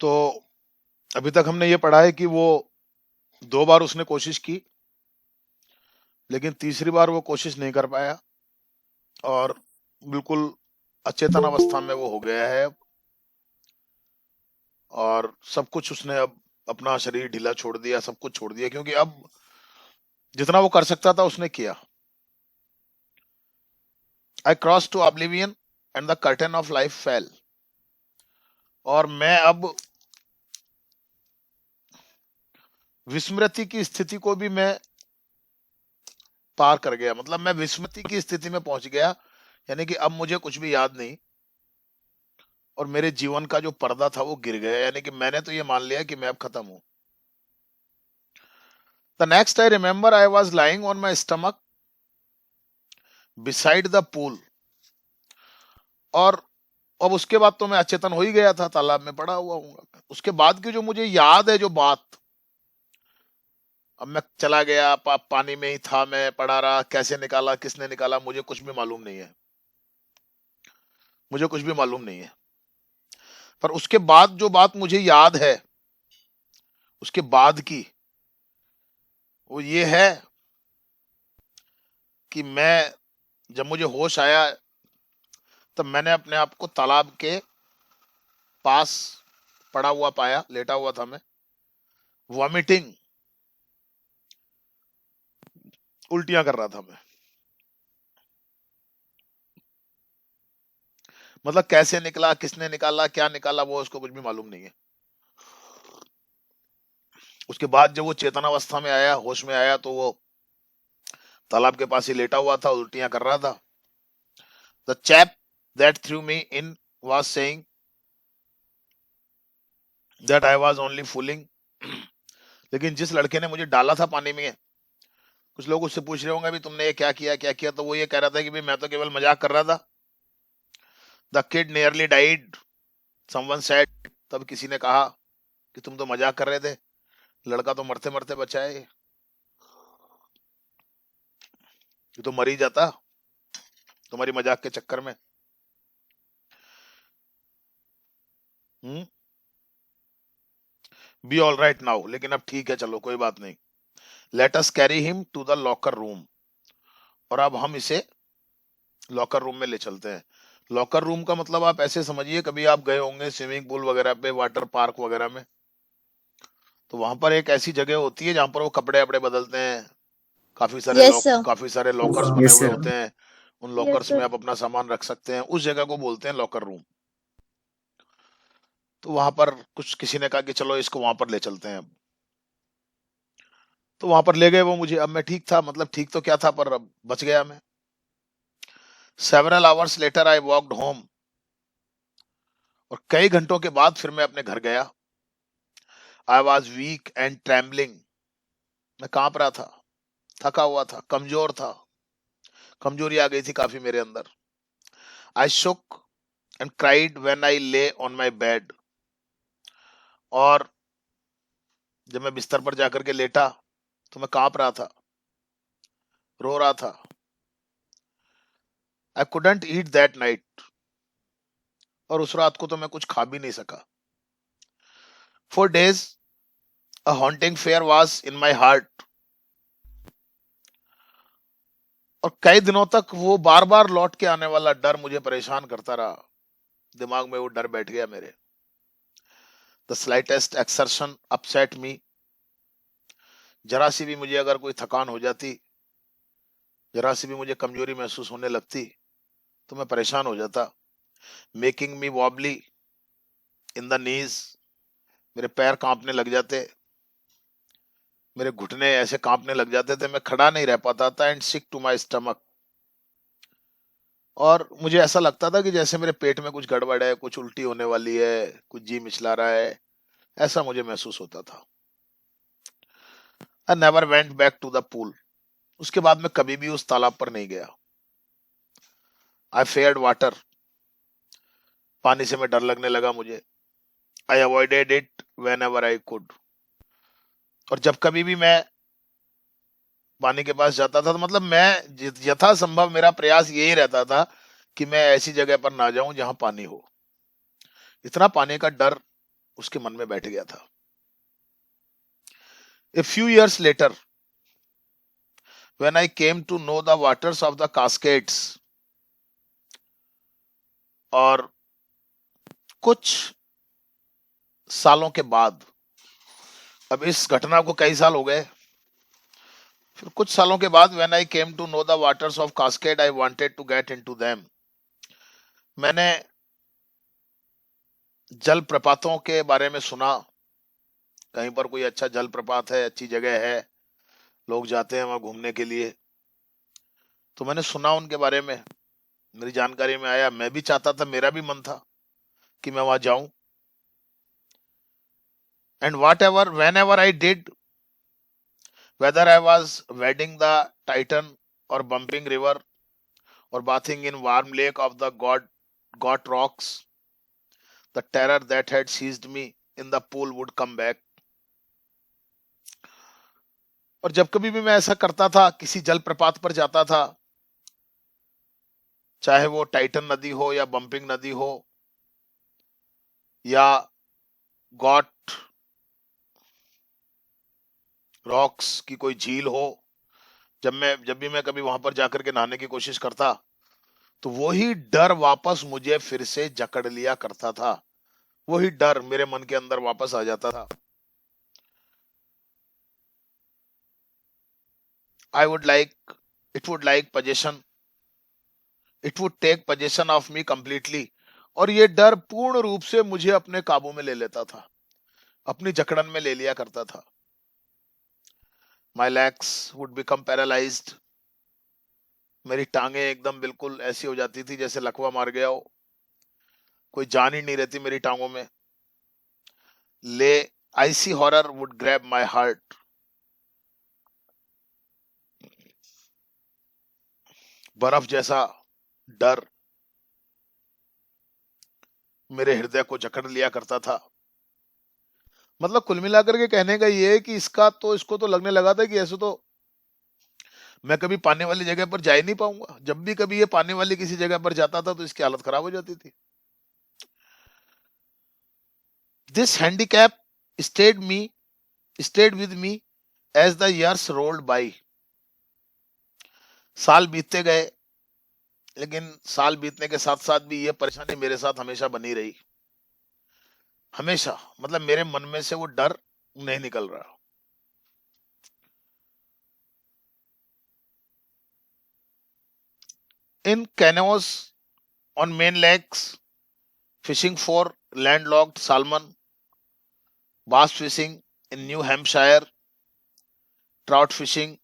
तो अभी तक हमने ये पढ़ा है कि वो 2 बार उसने कोशिश की, लेकिन तीसरी बार वो कोशिश नहीं कर पाया और बिल्कुल अचेतन अवस्था में वो हो गया है अब। और सब कुछ उसने अब अपना शरीर ढीला छोड़ दिया, सब कुछ छोड़ दिया, क्योंकि अब जितना वो कर सकता था उसने किया। I cross to oblivion and the curtain of life fell. और मैं अब विस्मृति की स्थिति को भी मैं पार कर गया, मतलब मैं विस्मृति की स्थिति में पहुंच गया, यानी कि अब मुझे कुछ भी याद नहीं और मेरे जीवन का जो पर्दा था वो गिर गया, यानी कि मैंने तो ये मान लिया कि मैं अब खत्म हूं। The next I remember I was lying on my stomach beside the pool. और अब उसके बाद तो मैं अचेतन हो ही गया था, तालाब में पड़ा हुआ हूँ। उसके बाद की जो मुझे याद है जो बात, अब मैं चला गया, पानी में ही था, मैं पड़ा रहा, कैसे निकाला, किसने निकाला, मुझे कुछ भी मालूम नहीं है, मुझे कुछ भी मालूम नहीं है। पर उसके बाद जो बात मुझे याद है, उसके बाद की, वो ये है कि मैं, जब मुझे होश आया तब मैंने अपने आप को तालाब के पास पड़ा हुआ पाया, लेटा हुआ था मैं, वॉमिटिंग, उल्टियां कर रहा था मैं। मतलब कैसे निकला, किसने निकाला, क्या निकाला, वो उसको कुछ भी मालूम नहीं है। उसके बाद जब वो चेतनावस्था में आया, होश में आया, तो वो तालाब के पास ही लेटा हुआ था, उल्टियां कर रहा था। The chap that through me in was saying that I was only fooling. लेकिन जिस लड़के ने मुझे डाला था पानी में, कुछ लोग उससे पूछ रहे होंगे भी तुमने ये क्या किया, क्या किया, तो वो ये कह रहा था कि भाई मैं तो केवल मजाक कर रहा था। The kid nearly died, someone said. तब किसी ने कहा कि तुम तो मजाक कर रहे थे, लड़का तो मरते मरते बचा है, ये तो मर ही जाता तुम्हारी मजाक के चक्कर में। Hmm. Be all right now, लेकिन अब ठीक है, चलो कोई बात नहीं। Let us carry him to the locker room. और अब हम इसे लॉकर रूम में ले चलते हैं। लॉकर रूम का मतलब आप ऐसे समझिए, कभी आप गए होंगे स्विमिंग पूल वगैरह पे, वाटर पार्क वगैरह में, तो वहां पर एक ऐसी जगह होती है जहां पर वो कपड़े अपड़े बदलते हैं। Yes sir. काफी सारे लॉकर्स बने यस हुए सर। होते हैं। उन यस लॉकर्स में सर। आप अपना सामान रख सकते हैं, उस जगह को बोलते हैं लॉकर रूम। तो वहां पर कुछ किसी ने कहा कि चलो इसको वहां पर ले चलते हैं। तो वहां पर ले गए वो मुझे। अब मैं ठीक था, मतलब ठीक तो क्या था, पर अब बच गया मैं। Several hours later I walked home. और कई घंटों के बाद फिर मैं अपने घर गया। I was weak and trembling. मैं कांप रहा था, थका हुआ था, कमजोर था, कमजोरी आ गई थी काफी मेरे अंदर। आई शुक एंड क्राइड व्हेन आई ले ऑन माई बेड। और जब मैं बिस्तर पर जाकर के लेटा तो मैं कांप रहा था, रो रहा था। I couldn't eat that night. और उस रात को तो मैं कुछ खा भी नहीं सका। For days a haunting fair was in my heart. और कई दिनों तक वो बार बार लौट के आने वाला डर मुझे परेशान करता रहा। दिमाग में वो डर बैठ गया मेरे। द स्लाइटेस्ट एक्सर्शन अपसेट मी। जरा सी भी मुझे अगर कोई थकान हो जाती, जरा सी भी मुझे कमजोरी महसूस होने लगती, तो मैं परेशान हो जाता। Making me wobbly in the knees. मेरे पैर कांपने लग जाते, मेरे घुटने ऐसे कांपने लग जाते थे, मैं खड़ा नहीं रह पाता था। And sick to my stomach. और मुझे ऐसा लगता था कि जैसे मेरे पेट में कुछ गड़बड़ है, कुछ उल्टी होने वाली है, कुछ जी मिचला रहा है, ऐसा मुझे महसूस होता था। I never went back to the pool. उसके बाद मैं कभी भी उस तालाब पर नहीं गया। I feared water. पानी से मैं डर लगने लगा मुझे। I avoided it whenever I could. और जब कभी भी मैं पानी के पास जाता था, तो मतलब मैं यथासंभव मेरा प्रयास यही रहता था कि मैं ऐसी जगह पर ना जाऊं जहां पानी हो। इतना पानी का डर उसके मन में बैठ गया था। A few years later, when I came to know the waters of the Cascades, और कुछ सालों के बाद, अब इस घटना को कई साल हो गए, फिर कुछ सालों के बाद, when I came to know the waters of Cascade, I wanted to get into them. मैंने जलप्रपातों के बारे में सुना, कहीं पर कोई अच्छा जलप्रपात है, अच्छी जगह है, लोग जाते हैं वहां घूमने के लिए, तो मैंने सुना उनके बारे में, मेरी जानकारी में आया, मैं भी चाहता था, मेरा भी मन था कि मैं वहां जाऊं। And whenever I did, whether I was wading the Titan or bumping river or bathing in warm lake of the got rocks, the terror that had seized me in the pool would come back. और जब कभी भी मैं ऐसा करता था, किसी जलप्रपात पर जाता था, चाहे वो टाइटन नदी हो या बम्पिंग नदी हो या गॉट रॉक्स की कोई झील हो, जब भी मैं कभी वहां पर जाकर के नहाने की कोशिश करता, तो वही डर वापस मुझे फिर से जकड़ लिया करता था, वही डर मेरे मन के अंदर वापस आ जाता था। it would take possession of me completely, और ये डर पूर्ण रूप से मुझे अपने काबू में ले लेता था, अपनी जकड़न में ले लिया करता था। My legs would become paralyzed, मेरी टांगे एकदम बिल्कुल ऐसी हो जाती थी जैसे लकवा मार गया हो, कोई जान ही नहीं रहती मेरी टांगों में। icy horror would grab my heart, बर्फ जैसा डर मेरे हृदय को जकड़ लिया करता था। मतलब कुल मिलाकर के कहने का ये है कि इसको तो लगने लगा था कि ऐसे तो मैं कभी पानी वाली जगह पर जा ही नहीं पाऊंगा। जब भी कभी ये पानी वाली किसी जगह पर जाता था तो इसकी हालत खराब हो जाती थी। This handicap stayed with me as the years rolled by. साल बीतते गए, लेकिन साल बीतने के साथ साथ भी ये परेशानी मेरे साथ हमेशा बनी रही, हमेशा। मतलब मेरे मन में से वो डर नहीं निकल रहा। In canoes on main lakes, fishing for landlocked salmon, bass fishing in New Hampshire, trout fishing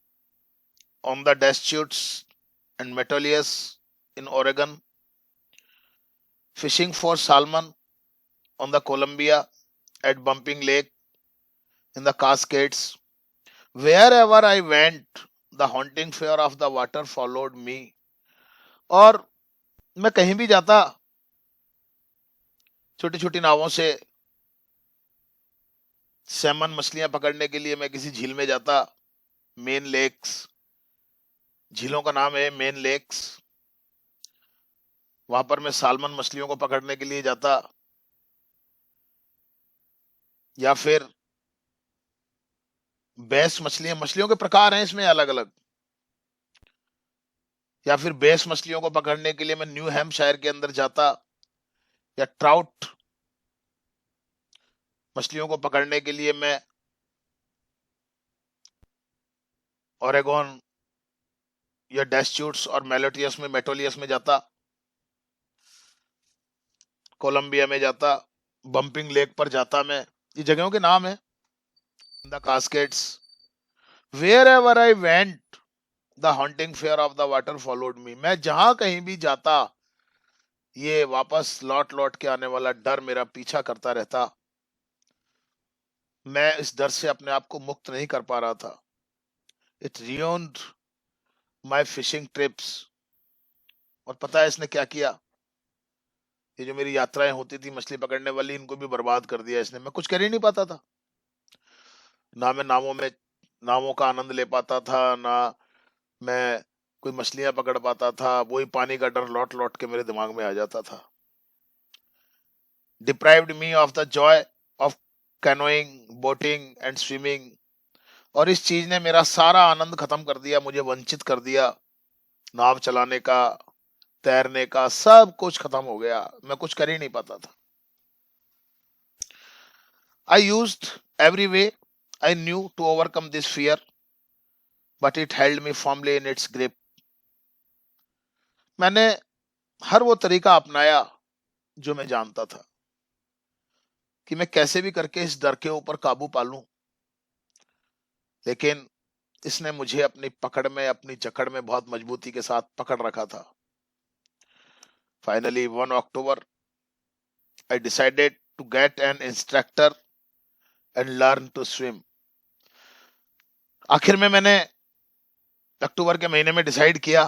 on the Deschutes and Metolius in Oregon, fishing for salmon on the Columbia at Bumping Lake in the Cascades. Wherever I went, the haunting fear of the water followed me. और मैं कहीं भी जाता, छोटी छोटी नावों से Simon मछलियां पकड़ने के लिए मैं किसी झील में जाता, मेन लेक्स, झीलों का नाम है मेन लेक्स, वहां पर मैं सालमन मछलियों को पकड़ने के लिए जाता, या फिर बेस मछलियों के प्रकार हैं इसमें अलग अलग, या फिर बेस मछलियों को पकड़ने के लिए मैं न्यू हैम्पशायर के अंदर जाता, या ट्राउट मछलियों को पकड़ने के लिए मैं ओरेगोन या डेस्च्यूट्स और मेटोलियस में जाता, कोलंबिया में जाता, बम्पिंग लेक पर जाता। मैं ये जगहों के नाम है, the कास्केड्स। Wherever I went, the haunting fear of the water followed me. मैं जहां कहीं भी जाता, ये वापस लौट के आने वाला डर मेरा पीछा करता रहता। मैं इस डर से अपने आप को मुक्त नहीं कर पा रहा था। It ruined my fishing trips. और पता है इसने क्या किया? ये जो मेरी यात्राएं होती थी मछली पकड़ने वाली, इनको भी बर्बाद कर दिया इसने। मैं कुछ कर ही नहीं पाता था, ना मैं नावों का आनंद ले पाता था, ना मैं कोई मछलियां पकड़ पाता था। वही पानी का डर लौट के मेरे दिमाग में आ जाता था। Deprived me of the joy of canoeing, boating and swimming, और इस चीज ने मेरा सारा आनंद खत्म कर दिया, मुझे वंचित कर दिया। नाव चलाने का, तैरने का, सब कुछ खत्म हो गया, मैं कुछ कर ही नहीं पाता था। I used every way I knew to overcome this fear, but it held me firmly in its grip. मैंने हर वो तरीका अपनाया जो मैं जानता था कि मैं कैसे भी करके इस डर के ऊपर काबू पा लूं, लेकिन इसने मुझे अपनी पकड़ में, अपनी जकड़ में बहुत मजबूती के साथ पकड़ रखा था। Finally 1 October I decided to get an instructor and learn to swim. आखिर में मैंने अक्टूबर के महीने में डिसाइड किया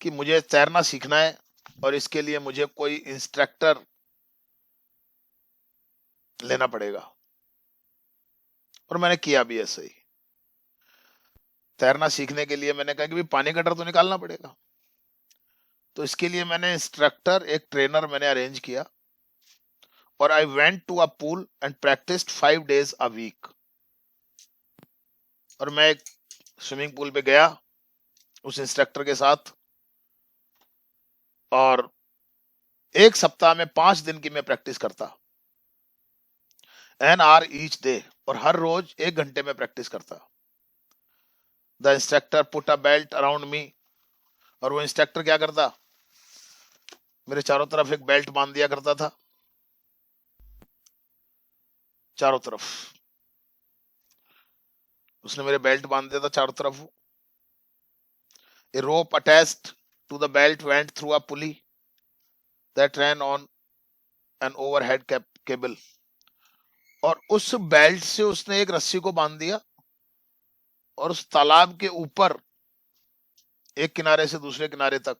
कि मुझे तैरना सीखना है और इसके लिए मुझे कोई इंस्ट्रक्टर लेना पड़ेगा, और मैंने किया भी ऐसे ही। तैरना सीखने के लिए मैंने कहा कि भाई पानी का डर तो निकालना पड़ेगा, तो इसके लिए मैंने इंस्ट्रक्टर, एक ट्रेनर मैंने अरेंज किया, और I went to a pool and practiced 5 days a week। और मैं एक स्विमिंग पूल पे गया उस इंस्ट्रक्टर के साथ, और एक सप्ताह में 5 दिन की मैं प्रैक्टिस करता, एन आवर ईच डे, और हर रोज 1 घंटे में प्रैक्टिस करता। The instructor put a belt around me, और वो इंस्ट्रक्टर क्या करता, मेरे चारों तरफ एक बेल्ट बांध दिया करता था, चारों तरफ उसने मेरे बेल्ट बांध दिया था चारों तरफ। A rope attached to the belt went through a pulley that ran on an overhead cable, और उस बेल्ट से उसने एक रस्सी को बांध दिया, और उस तालाब के ऊपर एक किनारे से दूसरे किनारे तक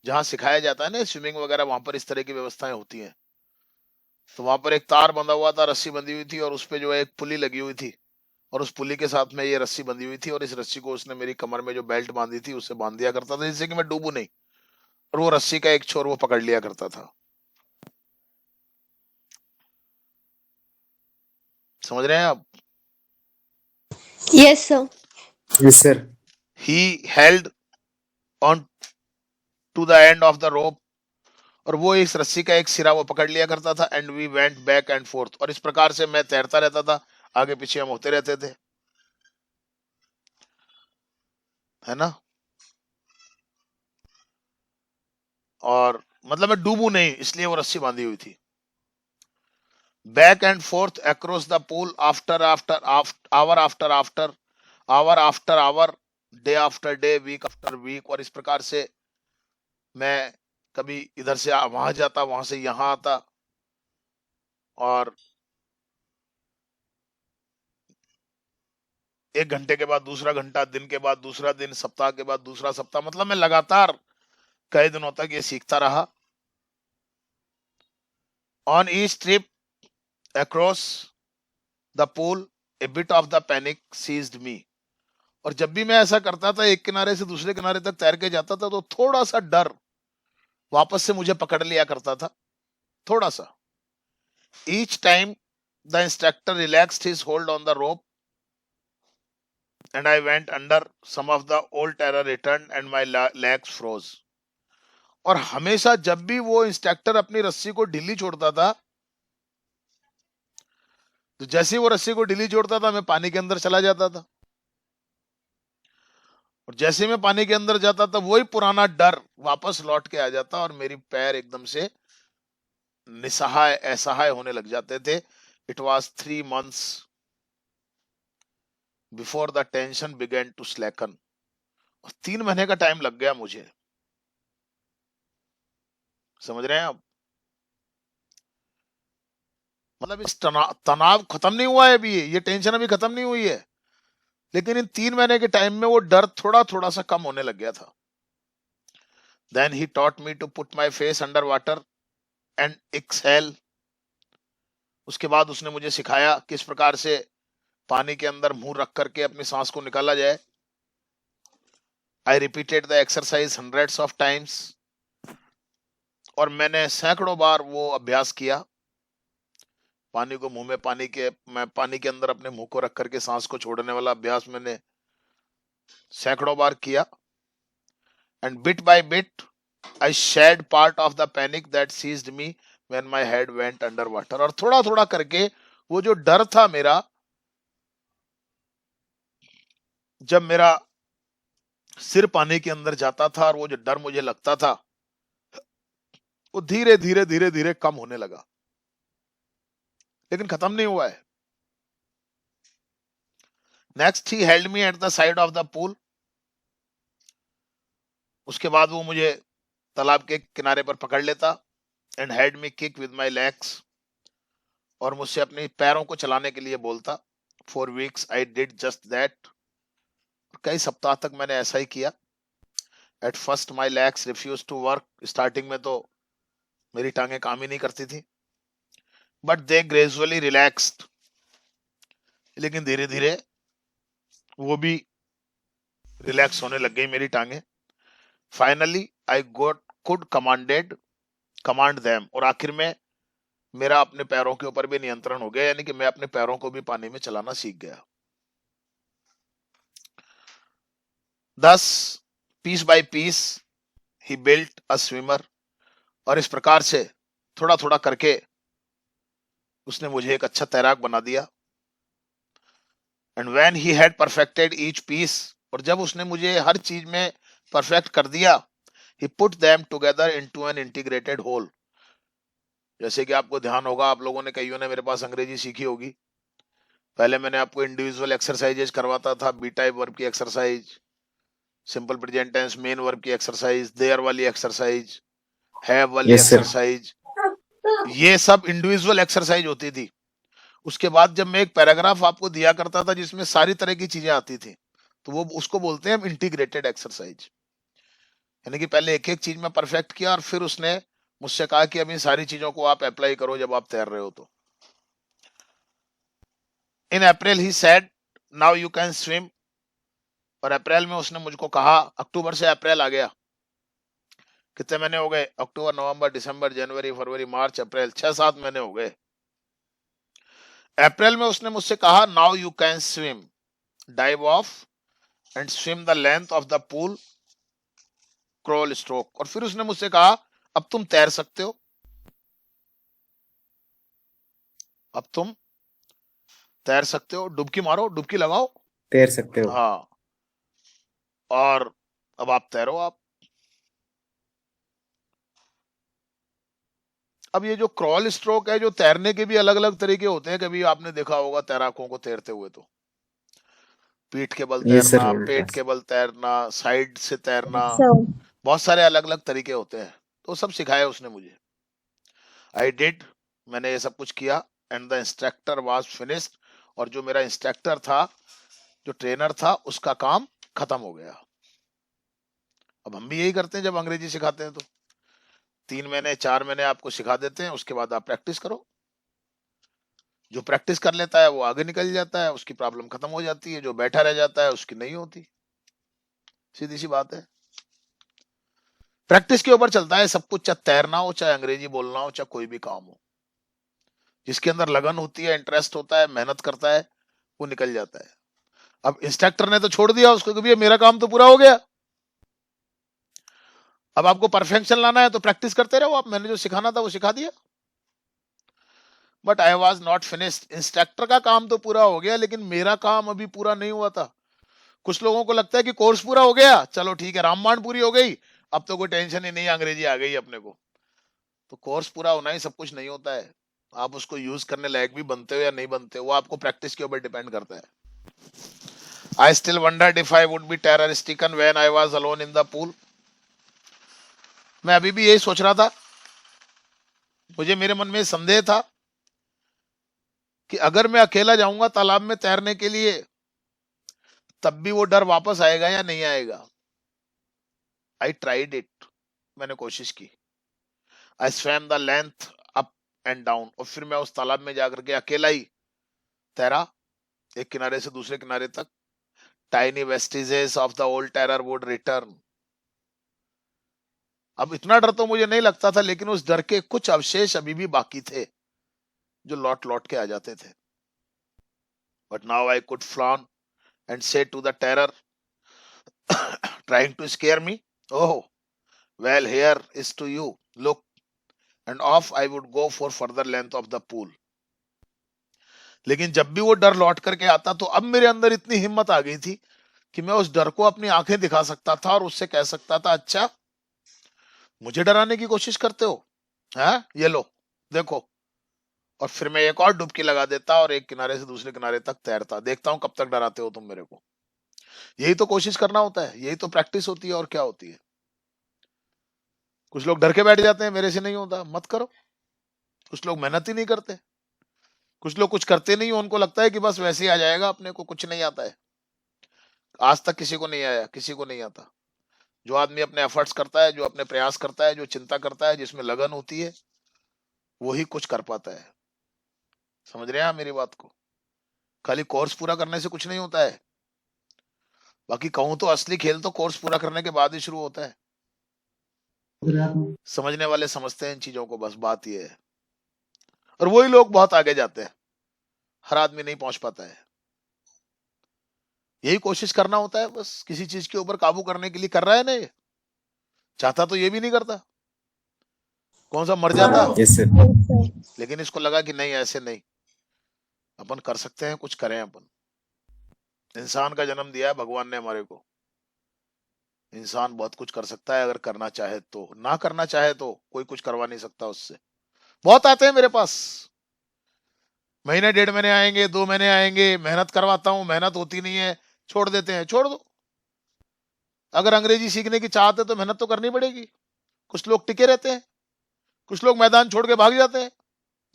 जहां सिखाया जाता है ना स्विमिंग वगैरह, वहां पर इस तरह की व्यवस्थाएं होती हैं। तो वहां पर एक तार बंधा हुआ था, रस्सी बंधी हुई थी, और उस पे जो है एक पुली लगी हुई थी, और उस पुली के साथ में ये रस्सी बंधी हुई थी, और इस रस्सी को उसने मेरी कमर में जो बेल्ट बांधी थी उससे बांध दिया करता था, जिससे कि मैं डूबू नहीं, और वो रस्सी का एक छोर वो पकड़ लिया करता था। समझ रहे हैं आप? Yes, sir. Yes, sir. He held on to the end of the rope, और वो इस रस्सी का एक सिरा वो पकड़ लिया करता था, and we went back and forth, और इस प्रकार से मैं तैरता रहता था, आगे पीछे हम होते रहते थे, है ना। और मतलब मैं डूबू नहीं, इसलिए वो रस्सी बांधी हुई थी। Back and forth across the pool, after after hour after after hour after hour, day after day, week after week, और इस प्रकार से मैं कभी इधर से वहां जाता, वहां से यहां आता, और 1 घंटे के बाद दूसरा घंटा, दिन के बाद दूसरा दिन, सप्ताह के बाद दूसरा सप्ताह, मतलब मैं लगातार कई दिनों तक ये सीखता रहा। On each trip across the pool a bit of the panic seized me, और जब भी मैं ऐसा करता था, एक किनारे से दूसरे किनारे तक तैर के जाता था, तो थोड़ा सा डर वापस से मुझे पकड़ लिया करता था, थोड़ा सा। Each time the instructor relaxed his hold on the rope and I went under, some of the old terror returned and my legs froze। और हमेशा जब भी वो इंस्ट्रक्टर अपनी रस्सी को ढीली छोड़ता था, तो जैसे ही वो रस्सी को ढीली छोड़ता था, मैं पानी के अंदर चला जाता था, और जैसे मैं पानी के अंदर जाता था, वही पुराना डर वापस लौट के आ जाता, और मेरी पैर एकदम से निसहाय, असहाय होने लग जाते थे। It was 3 months before the tension began to slacken, और 3 महीने का टाइम लग गया मुझे। समझ रहे हैं आप? मतलब इस तनाव खत्म नहीं हुआ है अभी, ये टेंशन अभी खत्म नहीं हुई है, लेकिन इन 3 महीने के टाइम में वो डर थोड़ा थोड़ा सा कम होने लग गया था। Then he taught me to put my face under water and exhale. उसके बाद उसने मुझे सिखाया किस प्रकार से पानी के अंदर मुंह रख करके अपनी सांस को निकाला जाए। I repeated the exercise hundreds of times, और मैंने सैकड़ों बार वो अभ्यास किया। पानी को मुंह में मैं पानी के अंदर अपने मुंह को रख करके सांस को छोड़ने वाला अभ्यास मैंने सैकड़ों बार किया। And bit by bit I shed part of the panic that seized me when my head went under water. और थोड़ा थोड़ा करके वो जो डर था मेरा, जब मेरा सिर पानी के अंदर जाता था और वो जो डर मुझे लगता था, वो धीरे धीरे धीरे धीरे कम होने लगा, लेकिन खत्म नहीं हुआ है। Next he held me at the side of the pool. उसके बाद वो मुझे तालाब के किनारे पर पकड़ लेता and held me kick with my legs, और मुझसे अपने पैरों को चलाने के लिए बोलता। For weeks I did just that. कई सप्ताह तक मैंने ऐसा ही किया। At first my legs refuse to work. Starting में तो मेरी टांगें काम ही नहीं करती थी, बट दे ग्रेजुअली रिलैक्स्ड। लेकिन धीरे धीरे वो भी रिलैक्स होने लग गई मेरी टांगें। Finally I got could command them. और आखिर में मेरा अपने पैरों के ऊपर भी नियंत्रण हो गया, यानी कि मैं अपने पैरों को भी पानी में चलाना सीख गया। Thus, piece by piece, he built a swimmer। और इस प्रकार से थोड़ा थोड़ा करके उसने मुझे एक अच्छा तैराक बना दिया। And when he had perfected each piece, और जब उसने मुझे हर चीज में परफेक्ट कर दिया, he put them together into an integrated whole। जैसे कि आपको ध्यान होगा, आप लोगों ने कईयों ने मेरे पास अंग्रेजी सीखी होगी। पहले मैंने आपको इंडिविजुअल एक्सरसाइजेज करवाता था, बी टाइप वर्ब की exercise, simple present tense main verb की एक्सरसाइज, देयर वाली एक्सरसाइज, हैव वाली यस सर। एक्सरसाइज, ये सब इंडिविजुअल एक्सरसाइज होती थी। उसके बाद जब मैं एक पैराग्राफ आपको दिया करता था जिसमें सारी तरह की चीजें आती थी, तो वो उसको बोलते हैं हम इंटीग्रेटेड एक्सरसाइज। यानी कि पहले एक एक चीज में परफेक्ट किया और फिर उसने मुझसे कहा कि अब इन सारी चीजों को आप अप्लाई करो जब आप तैर रहे हो। तो in April he said now you can swim. और अप्रैल में उसने मुझको कहा, अक्टूबर से अप्रैल आ गया, कितने महीने हो गए? अक्टूबर, नवंबर, दिसंबर, जनवरी, फरवरी, मार्च, अप्रैल, 6-7 महीने हो गए। अप्रैल में उसने मुझसे कहा now you can swim, dive of and swim the length of the pool, crawl stroke. और फिर उसने मुझसे कहा अब तुम तैर सकते हो, अब तुम तैर सकते हो, डुबकी मारो, डुबकी लगाओ, तैर सकते हो। हाँ, और अब आप तैरो। आप अब ये जो क्रॉल स्ट्रोक है, जो तैरने के भी अलग अलग तरीके होते हैं। कभी आपने देखा होगा तैराकों को तैरते हुए, तो पीठ के बल यस सर, तैरना, उल्टा। पेट के बल तैरना, साइड से तैरना, Yes, sir. बहुत सारे अलग अलग तरीके होते हैं। तो सब सिखाया उसने मुझे। आई डिड, मैंने ये सब कुछ किया। And the instructor was finished. और जो मेरा इंस्ट्रक्टर था, जो ट्रेनर था, उसका काम खत्म हो गया। अब हम भी यही करते हैं जब अंग्रेजी सिखाते हैं, तो 3 महीने 4 महीने आपको सिखा देते हैं, उसके बाद आप प्रैक्टिस करो। जो प्रैक्टिस कर लेता है वो आगे निकल जाता है, उसकी प्रॉब्लम खत्म हो जाती है। जो बैठा रह जाता है उसकी नहीं होती। सीधी सी बात है। प्रैक्टिस के ऊपर चलता है सब कुछ, चाहे तैरना हो, चाहे अंग्रेजी बोलना हो, चाहे कोई भी काम हो। जिसके अंदर लगन होती है, इंटरेस्ट होता है, मेहनत करता है, वो निकल जाता है। अब इंस्ट्रक्टर ने तो छोड़ दिया उसको कि भैया मेरा काम तो पूरा हो गया, अब आपको परफेक्शन लाना है तो प्रैक्टिस करते रहो आप, मैंने जो सिखाना था वो सिखा दिया। But I was not finished. Instructor का काम तो पूरा हो गया, लेकिन मेरा काम अभी पूरा नहीं हुआ था। कुछ लोगों को लगता है कि कोर्स पूरा हो गया, चलो ठीक है, रामबाण पूरी हो गई, अब तो कोई टेंशन ही नहीं, अंग्रेजी आ गई अपने को। तो कोर्स पूरा होना ही सब कुछ नहीं होता है। आप उसको यूज करने लायक भी बनते हो या नहीं बनते हो, वो आपको प्रैक्टिस के ऊपर डिपेंड करता है। I still wondered if I would be terror stricken when I was alone in the pool. मैं अभी भी यही सोच रहा था, मुझे मेरे मन में संदेह था कि अगर मैं अकेला जाऊंगा तालाब में तैरने के लिए, तब भी वो डर वापस आएगा या नहीं आएगा। आई ट्राइड इट, मैंने कोशिश की। आई swam the length up and down. और फिर मैं उस तालाब में जाकर के अकेला ही तैरा, एक किनारे से दूसरे किनारे तक। Tiny vestiges of the old terror would return. अब इतना डर तो मुझे नहीं लगता था, लेकिन उस डर के कुछ अवशेष अभी भी बाकी थे। जो लौट लौट के आ जाते थे। But now I could frown and say to the terror trying to scare me, oh, well, here is to you. Look, and off I would go for further length of the pool. लेकिन जब भी वो डर लौट करके आता तो अब मेरे अंदर इतनी हिम्मत आ गई थी कि मैं उस डर को अपनी आंखें दिखा सकता था और उससे कह सकता था, अच्छा मुझे डराने की कोशिश करते हो, है ये लो देखो। और फिर मैं एक और डुबकी लगा देता और एक किनारे से दूसरे किनारे तक तैरता, देखता हूं कब तक डराते हो तुम मेरे को। यही तो कोशिश करना होता है, यही तो प्रैक्टिस होती है, और क्या होती है। कुछ लोग डर के बैठ जाते हैं, मेरे से नहीं होता, मत करो। कुछ लोग मेहनत ही नहीं करते, कुछ लोग कुछ करते नहीं, उनको लगता है कि बस वैसे ही आ जाएगा, अपने को कुछ नहीं आता है। आज तक किसी को नहीं आया, किसी को नहीं आता। जो आदमी अपने एफर्ट्स करता है, जो अपने प्रयास करता है, जो चिंता करता है, जिसमें लगन होती है, वही कुछ कर पाता है। समझ रहे हैं आप मेरी बात को? खाली कोर्स पूरा करने से कुछ नहीं होता है। बाकी कहूं तो असली खेल तो कोर्स पूरा करने के बाद ही शुरू होता है। समझने वाले समझते हैं इन चीजों को, बस बात ये है। और वही लोग बहुत आगे जाते हैं, हर आदमी नहीं पहुंच पाता है। यही कोशिश करना होता है, बस किसी चीज के ऊपर काबू करने के लिए कर रहा है ना ये। चाहता तो ये भी नहीं करता, कौन सा मर जाता। Yes sir. Yes, sir. लेकिन इसको लगा कि नहीं, ऐसे नहीं, अपन कर सकते हैं, कुछ करें अपन। इंसान का जन्म दिया है भगवान ने हमारे को। इंसान बहुत कुछ कर सकता है अगर करना चाहे तो, ना करना चाहे तो कोई कुछ करवा नहीं सकता उससे। बहुत आते हैं मेरे पास, महीने 1.5 महीने आएंगे, 2 महीने आएंगे, मेहनत करवाता हूं, मेहनत होती नहीं है, छोड़ देते हैं। छोड़ दो, अगर अंग्रेजी सीखने की चाहत है तो मेहनत तो करनी पड़ेगी। कुछ लोग टिके रहते हैं, कुछ लोग मैदान छोड़ के भाग जाते हैं।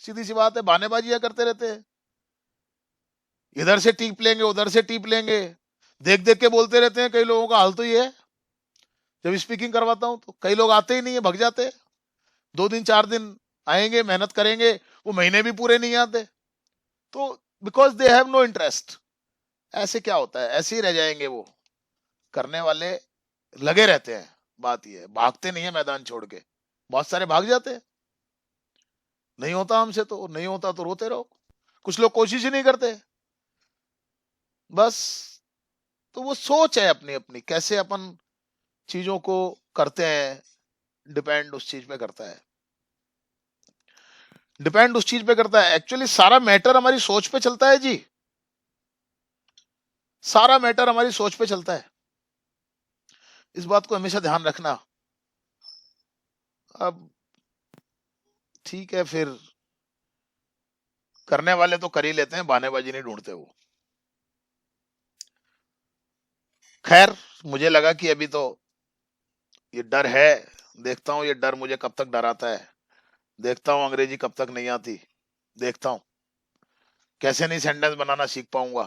सीधी सी बात है, बहानेबाजियां करते रहते हैं, इधर से टीप लेंगे, उधर से टीप लेंगे, देख देख के बोलते रहते हैं। कई लोगों का हाल तो ये है, जब स्पीकिंग करवाता हूं तो कई लोग आते ही नहीं है, भग जाते हैं। 2 दिन 4 दिन आएंगे, मेहनत करेंगे, वो महीने भी पूरे नहीं आते। तो because they have no interest. ऐसे क्या होता है, ऐसे ही रह जाएंगे वो। करने वाले लगे रहते हैं, बात ये है, भागते नहीं है मैदान छोड़ के। बहुत सारे भाग जाते हैं, नहीं होता हमसे तो नहीं होता, तो रोते रहो। कुछ लोग कोशिश ही नहीं करते, बस। तो वो सोच है अपनी अपनी, कैसे अपन चीजों को करते हैं, डिपेंड उस चीज पे करता है। डिपेंड उस चीज पे करता है। एक्चुअली सारा मैटर हमारी सोच पे चलता है जी, सारा मैटर हमारी सोच पे चलता है। इस बात को हमेशा ध्यान रखना। अब ठीक है, फिर करने वाले तो कर ही लेते हैं, बहानेबाजी नहीं ढूंढते वो। खैर, मुझे लगा कि अभी तो ये डर है, देखता हूं ये डर मुझे कब तक डराता है, देखता हूं अंग्रेजी कब तक नहीं आती, देखता हूं कैसे नहीं सेंटेंस बनाना सीख पाऊंगा।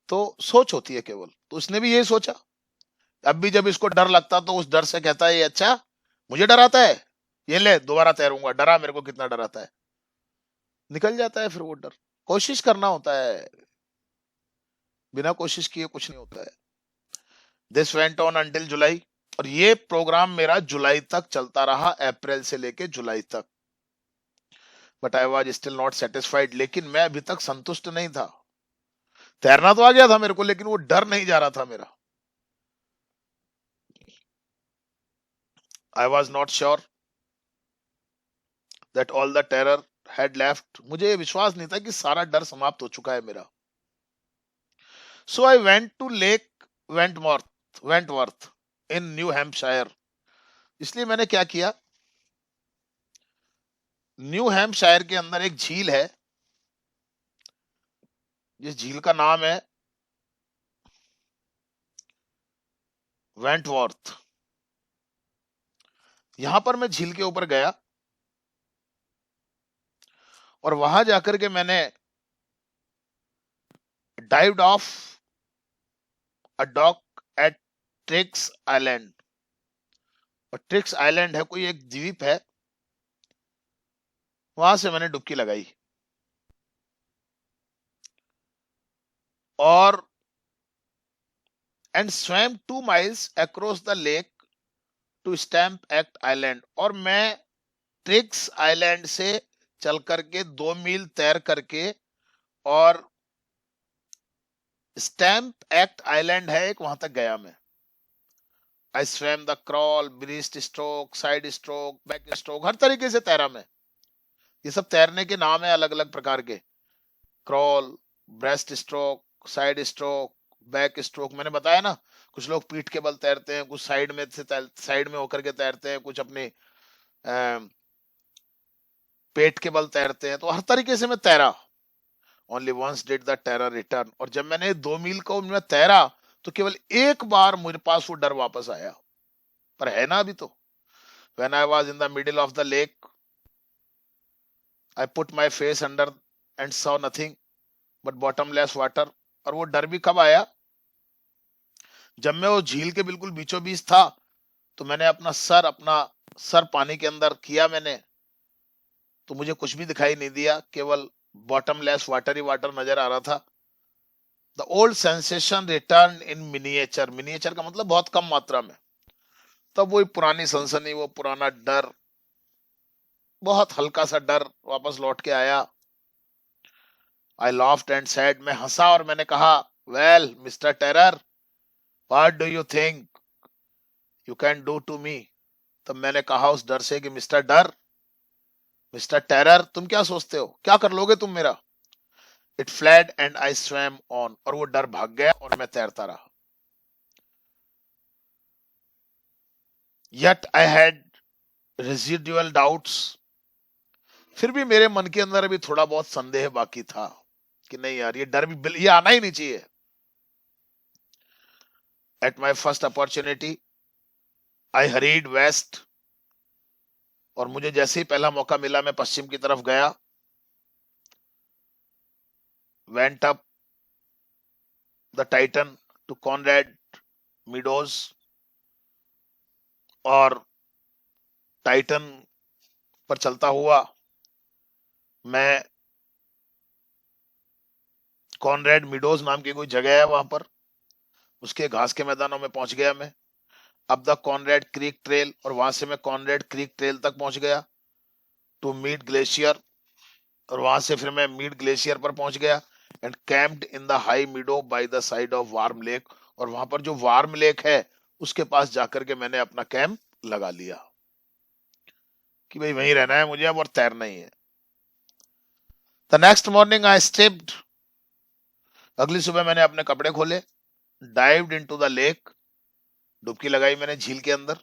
तो सोच होती है केवल। तो उसने भी यही सोचा। अब भी जब इसको डर लगता तो उस डर से कहता है, ये अच्छा मुझे डराता है, ये ले दोबारा तैरूंगा, डरा मेरे को कितना डराता है। निकल जाता है फिर वो डर। कोशिश करना होता है, बिना कोशिश किए कुछ नहीं होता है। दिस वेंट ऑन अंटिल जुलाई, और ये प्रोग्राम मेरा जुलाई तक चलता रहा, अप्रैल से लेके जुलाई तक। But I was still not satisfied, लेकिन मैं अभी तक संतुष्ट नहीं था। तैरना तो आ गया था मेरे को, लेकिन वो डर नहीं जा रहा था मेरा। I was not sure that all the terror had left. मुझे ये विश्वास नहीं था कि सारा डर समाप्त हो चुका है मेरा। So I went to Lake Wentworth in New Hampshire. इसलिए मैंने क्या किया, न्यू हैम्पशायर के अंदर एक झील है, जिस झील का नाम है वेंटवर्थ। यहां पर मैं झील के ऊपर गया, और वहां जाकर के मैंने dived off a dock at Triggs island. और ट्रिक्स आइलैंड है, कोई एक द्वीप है, वहां से मैंने डुबकी लगाई। और and swam 2 miles across the lake to Stamp Act island. और मैं ट्रिक्स आइलैंड से चल करके 2 मील तैर करके, और स्टैम्प एक्ट आइलैंड है एक, वहां तक गया मैं। I swam the crawl, breaststroke, sidestroke, backstroke, हर तरीके से तैरा मैं। ये सब तैरने के नाम है अलग अलग प्रकार के। Crawl, breast stroke, sidestroke, back stroke. मैंने बताया ना, कुछ लोग पीठ के बल तैरते हैं, कुछ साइड में से साइड में होकर के तैरते हैं, कुछ अपने पेट के बल तैरते हैं। तो हर तरीके से मैं तैरा। Only once did the terror return. और जब मैंने 2 मील को मैं तैरा, तो केवल एक बार मेरे पास वो डर वापस आया। पर है ना अभी तो। When I was in the middle of the lake, I put my face under and saw nothing but bottomless water. और वो डर भी कब आया, जब मैं वो झील के बिल्कुल बीचों बीच था, तो मैंने अपना सर पानी के अंदर किया मैंने, तो मुझे कुछ भी दिखाई नहीं दिया, केवल बॉटमलेस वाटर ही वाटर नजर आ रहा था। The old sensation return in miniature. Miniature का मतलब बहुत कम मात्रा में। तब वही पुरानी सनसनी, वो पुराना डर, बहुत हल्का सा डर वापस लौट के आया। I laughed and said. मैं हंसा और मैंने कहा, well mister terror, what do you think you can do to me. तब मैंने कहा उस डर से कि मिस्टर डर, मिस्टर टेरर, तुम क्या सोचते हो, क्या कर लोगे तुम मेरा। It fled and I swum on. और वो डर भाग गया और मैं तैरता रहा। Yet I had residual doubts। फिर भी मेरे मन के अंदर अभी थोड़ा बहुत संदेह बाकी था कि नहीं यार, ये डर भी, ये आना ही नहीं चाहिए। At my first opportunity, I hurried west। और मुझे जैसे ही पहला मौका मिला, मैं पश्चिम की तरफ गया। Went up the Titan to Conrad Meadows। और टाइटन पर चलता हुआ मैं कॉनरेड मीडोज नाम की कोई जगह है वहां पर, उसके घास के मैदानों में पहुंच गया मैं। अब द कॉनरेड क्रीक ट्रेल। और वहां से मैं कॉनरेड क्रीक ट्रेल तक पहुंच गया। To Meade Glacier. और वहां से फिर मैं मीट ग्लेशियर पर पहुंच गया। And camped in the high meadow by the side of Warm Lake. और वहां पर जो वार्म लेक है, उसके पास जाकर के मैंने अपना कैंप लगा लिया कि भाई वहीं रहना है मुझे अब, और तैरना ही है। The next morning I stepped. अगली सुबह मैंने अपने कपड़े खोले, डाइव्ड इनटू द लेक। डुबकी लगाई मैंने झील के अंदर।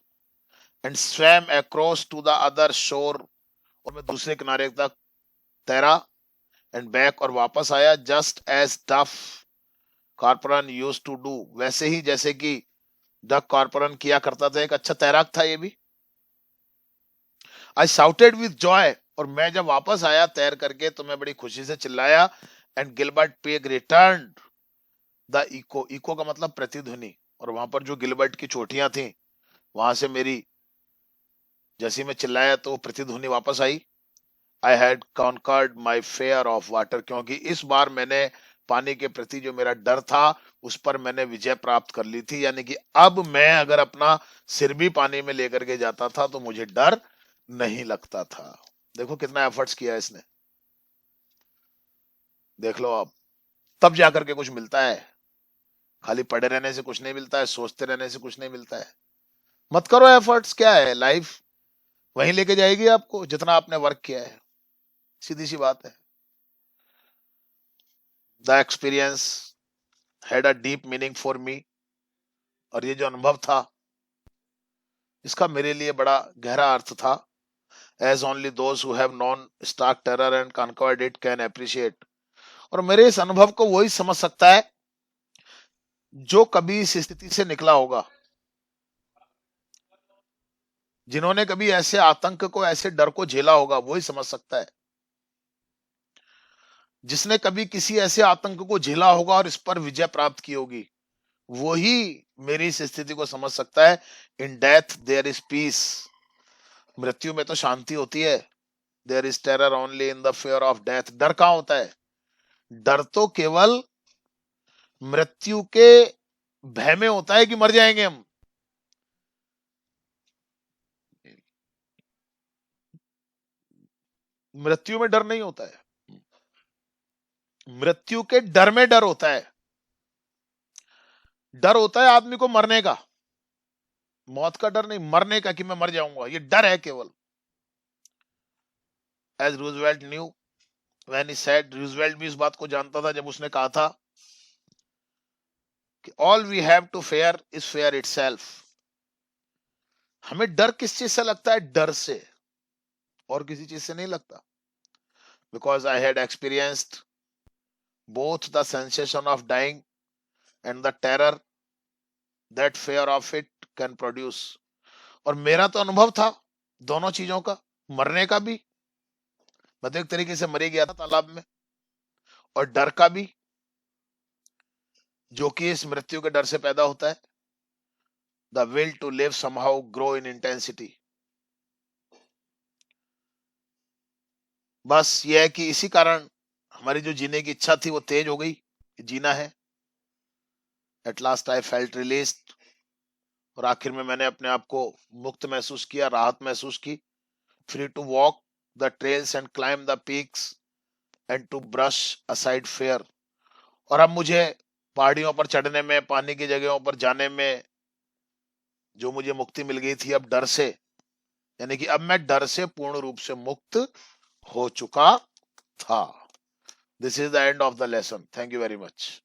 And swam across to the other shore. और मैं दूसरे किनारे तक तैरा। And back. और वापस आया। जस्ट एज डफ कॉर्पोरन यूज्ड टू डू। वैसे ही जैसे कि डक कॉर्पोरन किया करता था। एक अच्छा तैराक था ये भी। I shouted with Joy. और मैं जब वापस आया तैर करके, तो मैं बड़ी खुशी से चिल्लाया। And Gilbert Peak return the echo. Echo का मतलब प्रतिध्वनि। और वहां पर जो गिलबर्ट की चोटियां थी, वहां से मेरी, जैसे मैं चिल्लाया तो प्रतिध्वनि वापस आई। I had conquered my fear of water. क्योंकि इस बार मैंने पानी के प्रति जो मेरा डर था, उस पर मैंने विजय प्राप्त कर ली थी। यानी कि अब मैं अगर अपना सिर भी पानी में लेकर के जाता था, तो मुझे डर नहीं लगता था। देखो कितना एफर्ट्स किया इसने। देख लो आप, तब जाकर के कुछ मिलता है। खाली पड़े रहने से कुछ नहीं मिलता है, सोचते रहने से कुछ नहीं मिलता है। मत करो एफर्ट्स। क्या है, लाइफ वहीं लेके जाएगी आपको जितना आपने वर्क किया है। सीधी सी बात है। The experience had a deep meaning for me. और ये जो अनुभव था, इसका मेरे लिए बड़ा गहरा अर्थ था। As only those who have known stark terror and conquered it can appreciate. और मेरे इस अनुभव को वही समझ सकता है जो कभी इस स्थिति से निकला होगा, जिन्होंने कभी ऐसे आतंक को, ऐसे डर को झेला होगा, वही समझ सकता है। जिसने कभी किसी ऐसे आतंक को झेला होगा और इस पर विजय प्राप्त की होगी, वही मेरी इस स्थिति को समझ सकता है। In death there is peace. मृत्यु में तो शांति होती है। There is terror only in the fear of death. डर कहां होता है? डर तो केवल मृत्यु के भय में होता है कि मर जाएंगे हम। मृत्यु में डर नहीं होता है, मृत्यु के डर में डर होता है। डर होता है आदमी को मरने का, मौत का डर नहीं, मरने का कि मैं मर जाऊंगा, ये डर है केवल। As Roosevelt knew when he said, Roosevelt भी इस बात को जानता था जब उसने कहा था कि all we have to fear is fear itself. हमें डर किस चीज से लगता है? डर से, और किसी चीज से नहीं लगता। Because I had experienced both the sensation of dying and the terror that fear of it can produce। और मेरा तो अनुभव था दोनों चीजों का, मरने का भी, मैं तो एक तरीके से मर ही गया था तालाब में, और डर का भी, जो कि इस मृत्यु के डर से पैदा होता है। The will to live somehow grow in intensity. बस ये है कि इसी कारण हमारी जो जीने की इच्छा थी वो तेज हो गई, जीना है। At last I felt released, और आखिर में मैंने अपने आप को मुक्त महसूस किया, राहत महसूस की। Free to walk the trails and climb the peaks and to brush aside fear. और अब मुझे पहाड़ियों पर चढ़ने में, पानी की जगहों पर जाने में जो मुझे मुक्ति मिल गई थी अब डर से, यानी कि अब मैं डर से पूर्ण रूप से मुक्त हो चुका था। This is the end of the lesson. Thank you very much.